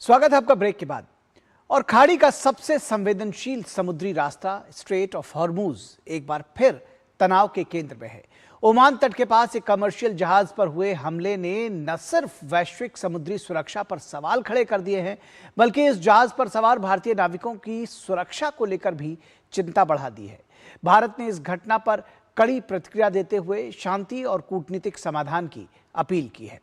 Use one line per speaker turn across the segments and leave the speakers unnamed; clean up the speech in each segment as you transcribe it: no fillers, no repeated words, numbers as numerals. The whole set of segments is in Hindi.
स्वागत है आपका ब्रेक के बाद। और खाड़ी का सबसे संवेदनशील समुद्री रास्ता स्ट्रेट ऑफ हॉर्मूज एक बार फिर तनाव के केंद्र में है। ओमान तट के पास एक कमर्शियल जहाज पर हुए हमले ने न सिर्फ वैश्विक समुद्री सुरक्षा पर सवाल खड़े कर दिए हैं, बल्कि इस जहाज पर सवार भारतीय नाविकों की सुरक्षा को लेकर भी चिंता बढ़ा दी है। भारत ने इस घटना पर कड़ी प्रतिक्रिया देते हुए शांति और कूटनीतिक समाधान की अपील की है।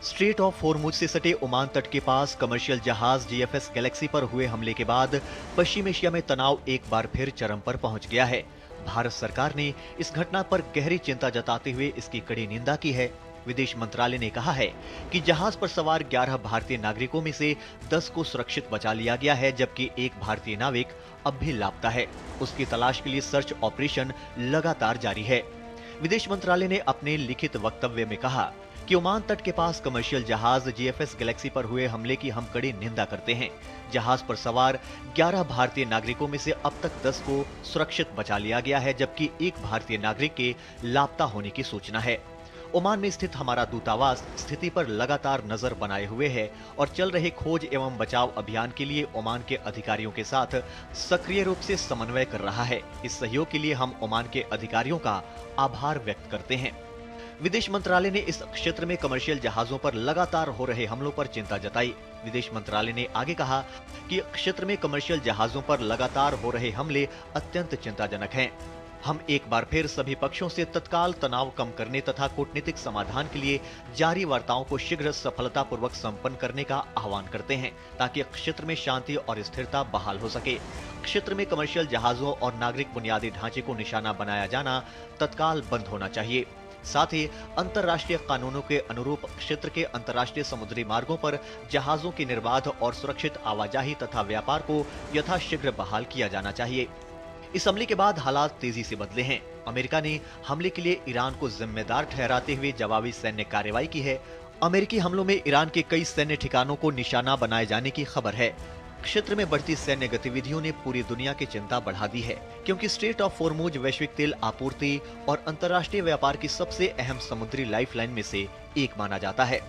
स्ट्रेट ऑफ हॉर्मुज से सटे ओमान तट के पास कमर्शियल जहाज जीएफएस गैलेक्सी पर हुए हमले के बाद पश्चिम एशिया में तनाव एक बार फिर चरम पर पहुंच गया है। भारत सरकार ने इस घटना पर गहरी चिंता जताते हुए इसकी कड़ी निंदा की है। विदेश मंत्रालय ने कहा है कि जहाज पर सवार 11 भारतीय नागरिकों में से 10 को सुरक्षित बचा लिया गया है, जबकि एक भारतीय नाविक अब भी लापता है। उसकी तलाश के लिए सर्च ऑपरेशन लगातार जारी है। विदेश मंत्रालय ने अपने लिखित वक्तव्य में कहा कि ओमान तट के पास कमर्शियल जहाज जीएफएस गैलेक्सी पर हुए हमले की हम कड़ी निंदा करते हैं। जहाज पर सवार 11 भारतीय नागरिकों में से अब तक 10 को सुरक्षित बचा लिया गया है, जबकि एक भारतीय नागरिक के लापता होने की सूचना है। ओमान में स्थित हमारा दूतावास स्थिति पर लगातार नजर बनाए हुए है और चल रहे खोज एवं बचाव अभियान के लिए ओमान के अधिकारियों के साथ सक्रिय रूप से समन्वय कर रहा है। इस सहयोग के लिए हम ओमान के अधिकारियों का आभार व्यक्त करते हैं। विदेश मंत्रालय ने इस क्षेत्र में कमर्शियल जहाजों पर लगातार हो रहे हमलों पर चिंता जताई। विदेश मंत्रालय ने आगे कहा कि क्षेत्र में कमर्शियल जहाजों पर लगातार हो रहे हमले अत्यंत चिंताजनक हैं। हम एक बार फिर सभी पक्षों से तत्काल तनाव कम करने तथा कूटनीतिक समाधान के लिए जारी वार्ताओं को शीघ्र सफलतापूर्वक संपन्न करने का आह्वान करते हैं, ताकि क्षेत्र में शांति और स्थिरता बहाल हो सके। क्षेत्र में कमर्शियल जहाजों और नागरिक बुनियादी ढांचे को निशाना बनाया जाना तत्काल बंद होना चाहिए। साथ ही अंतर्राष्ट्रीय कानूनों के अनुरूप क्षेत्र के अंतर्राष्ट्रीय समुद्री मार्गों पर जहाजों की निर्बाध और सुरक्षित आवाजाही तथा व्यापार को यथाशीघ्र बहाल किया जाना चाहिए। इस हमले के बाद हालात तेजी से बदले हैं। अमेरिका ने हमले के लिए ईरान को जिम्मेदार ठहराते हुए जवाबी सैन्य कार्रवाई की है। अमेरिकी हमलों में ईरान के कई सैन्य ठिकानों को निशाना बनाए जाने की खबर है। क्षेत्र में बढ़ती सैन्य गतिविधियों ने पूरी दुनिया की चिंता बढ़ा दी है, क्योंकि स्ट्रेट ऑफ हॉर्मुज वैश्विक तेल आपूर्ति और अंतर्राष्ट्रीय व्यापार की सबसे अहम समुद्री लाइफलाइन में से एक माना जाता है।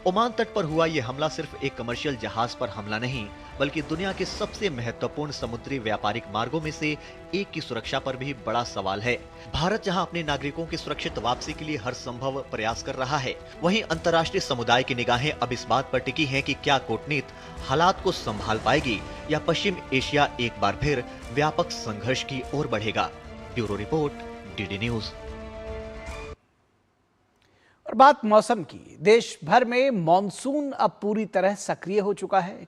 ओमान तट पर हुआ यह हमला सिर्फ एक कमर्शियल जहाज पर हमला नहीं, बल्कि दुनिया के सबसे महत्वपूर्ण समुद्री व्यापारिक मार्गों में से एक की सुरक्षा पर भी बड़ा सवाल है। भारत जहां अपने नागरिकों की सुरक्षित वापसी के लिए हर संभव प्रयास कर रहा है, वहीं अंतर्राष्ट्रीय समुदाय की निगाहें अब इस बात पर टिकी हैं कि क्या कूटनीति हालात को संभाल पाएगी या पश्चिम एशिया एक बार फिर व्यापक संघर्ष की ओर बढ़ेगा। Bureau report, DD news.
और बात मौसम की। देश भर में मॉनसून अब पूरी तरह सक्रिय हो चुका है।